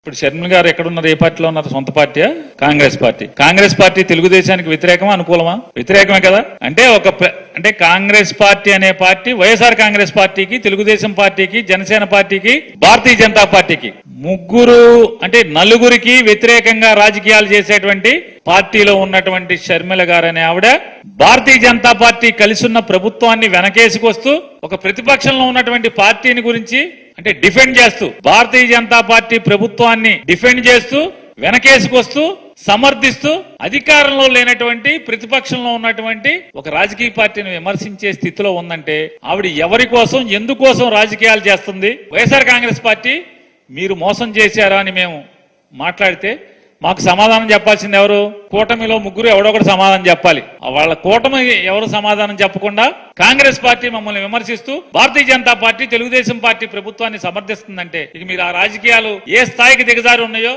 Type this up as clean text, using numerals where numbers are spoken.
ఇప్పుడు షర్మిల గారు ఎక్కడున్నారు? ఏ పార్టీలో ఉన్నారు? సొంత పార్టీయా? కాంగ్రెస్ పార్టీ తెలుగుదేశానికి వ్యతిరేకమా అనుకూలమా? వ్యతిరేకమే కదా. అంటే కాంగ్రెస్ పార్టీ అనే పార్టీ వైఎస్ఆర్ కాంగ్రెస్ పార్టీకి, తెలుగుదేశం పార్టీకి, జనసేన పార్టీకి, భారతీయ జనతా పార్టీకి నలుగురికి వ్యతిరేకంగా రాజకీయాలు చేసేటువంటి పార్టీలో ఉన్నటువంటి షర్మిల గారు అనే ఆవిడ భారతీయ జనతా పార్టీ కలిసి ఉన్న ప్రభుత్వాన్ని వెనకేసుకొస్తూ ఒక ప్రతిపక్షంలో ఉన్నటువంటి పార్టీని గురించి డిఫెండ్ చేస్తూ, భారతీయ జనతా పార్టీ ప్రభుత్వాన్ని డిఫెండ్ చేస్తూ, వెనకేసుకొస్తూ, సమర్థిస్తూ, అధికారంలో లేనటువంటి ప్రతిపక్షంలో ఉన్నటువంటి ఒక రాజకీయ పార్టీని విమర్శించే స్థితిలో ఉందంటే ఆవిడ ఎవరి కోసం, ఎందుకోసం రాజకీయాలు చేస్తుంది? వైఎస్ఆర్ కాంగ్రెస్ పార్టీ మీరు మోసం చేశారా అని మేము మాట్లాడితే మాకు సమాధానం చెప్పాల్సింది ఎవరు? కూటమిలో ముగ్గురు ఎవడొకటి సమాధానం చెప్పాలి. వాళ్ళ కూటమి ఎవరు సమాధానం చెప్పకుండా కాంగ్రెస్ పార్టీ మమ్మల్ని విమర్శిస్తూ భారతీయ జనతా పార్టీ, తెలుగుదేశం పార్టీ ప్రభుత్వాన్ని సమర్థిస్తుందంటే ఇక మీరు ఆ రాజకీయాలు ఏ స్థాయికి దిగజారి ఉన్నాయో